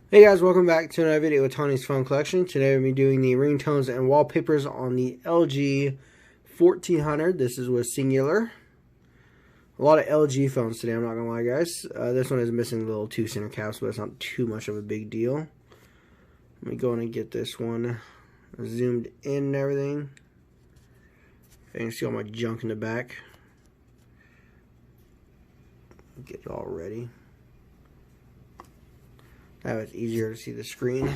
Hey guys, welcome back to another video with Tony's Phone Collection. Today we're going to be doing the ringtones and wallpapers on the LG 1400. This is with Cingular. A lot of LG phones today, I'm not going to lie guys. This one is missing the little two center caps, but it's not too much of a big deal. Let me go in and get this one zoomed in and everything. I can see all my junk in the back. Get it all ready. That way it's easier to see the screen.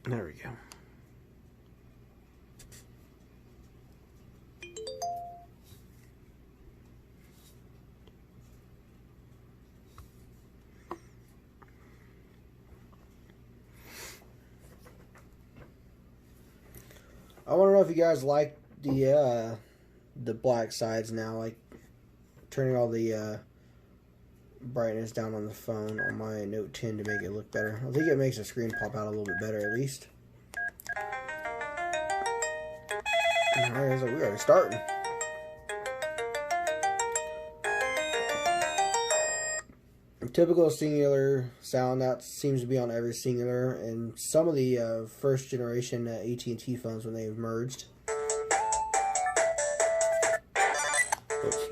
There we go. I want to know if you guys like the black sides now, like turning all the brightness down on the phone on my Note 10 to make it look better. I think it makes the screen pop out a little bit better at least. Alright, so we are starting. Typical Cingular sound that seems to be on every Cingular and some of the first generation AT&T phones when they merged. Oops.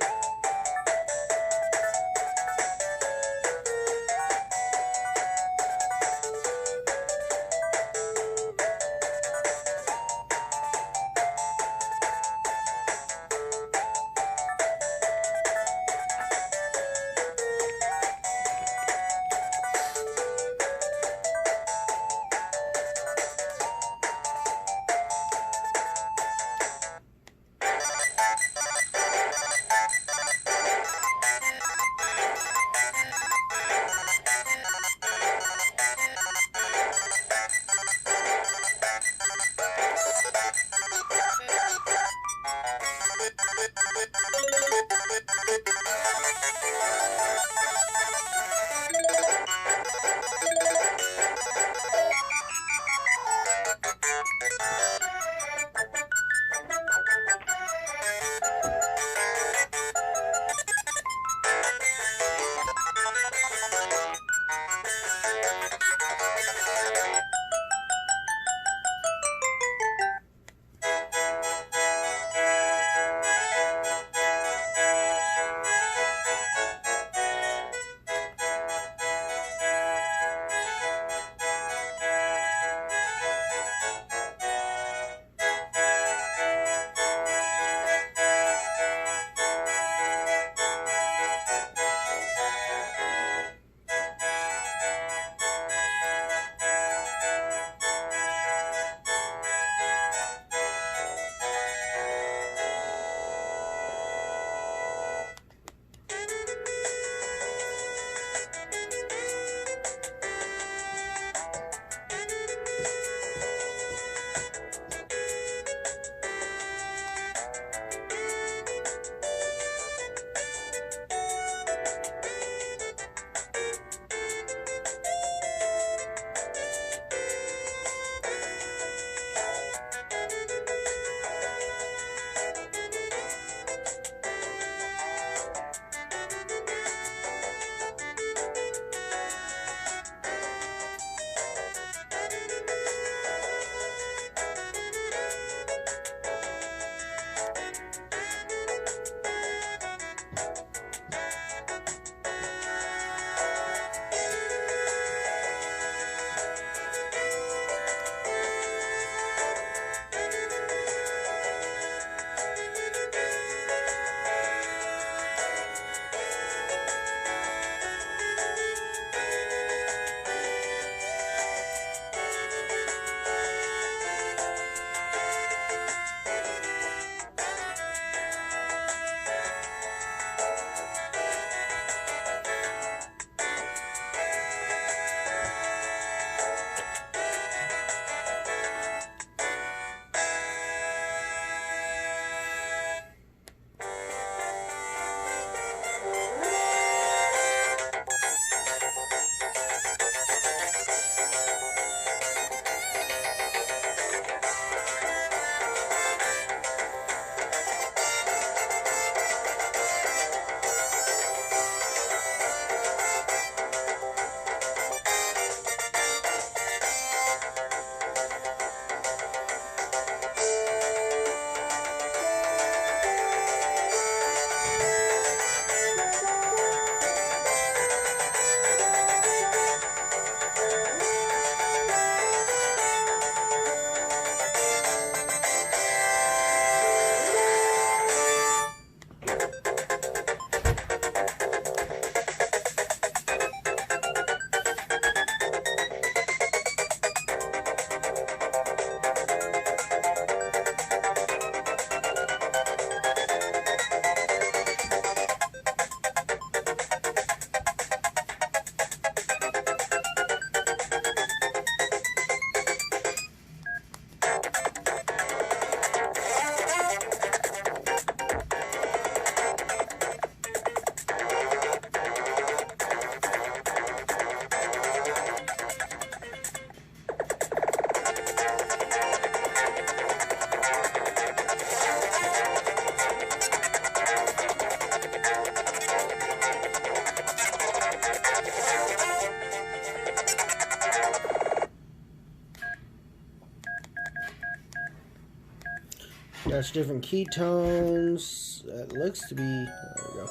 That's different ketones. That looks to be, there we go.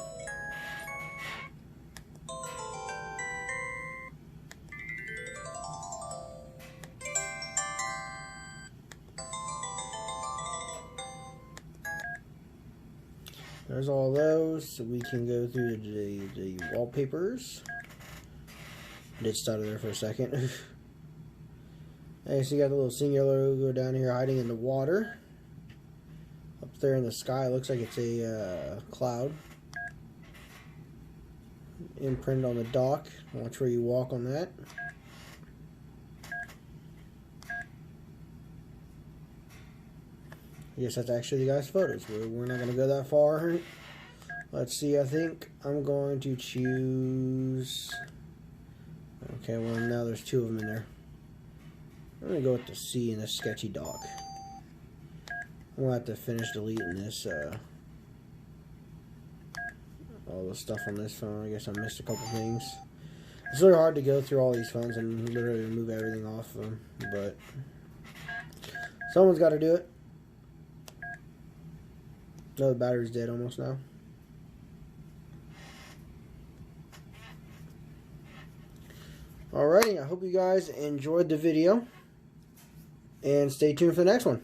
There's all those, so we can go through the wallpapers. I did stutter there for a second. Okay, so you got the little Cingular logo down here hiding in the water. Up there in the sky, looks like it's a cloud. Imprint on the dock. Watch where you walk on that. I guess that's actually the guy's photos. We're not going to go that far. Let's see, I think I'm going to choose... Okay, well now there's two of them in there. I'm going to go with the C in this sketchy dock. I'm going to have to finish deleting this, all the stuff on this phone. I guess I missed a couple things. It's really hard to go through all these phones and literally remove everything off of them, but someone's got to do it. No, the battery's dead almost now. Alrighty, I hope you guys enjoyed the video, and stay tuned for the next one.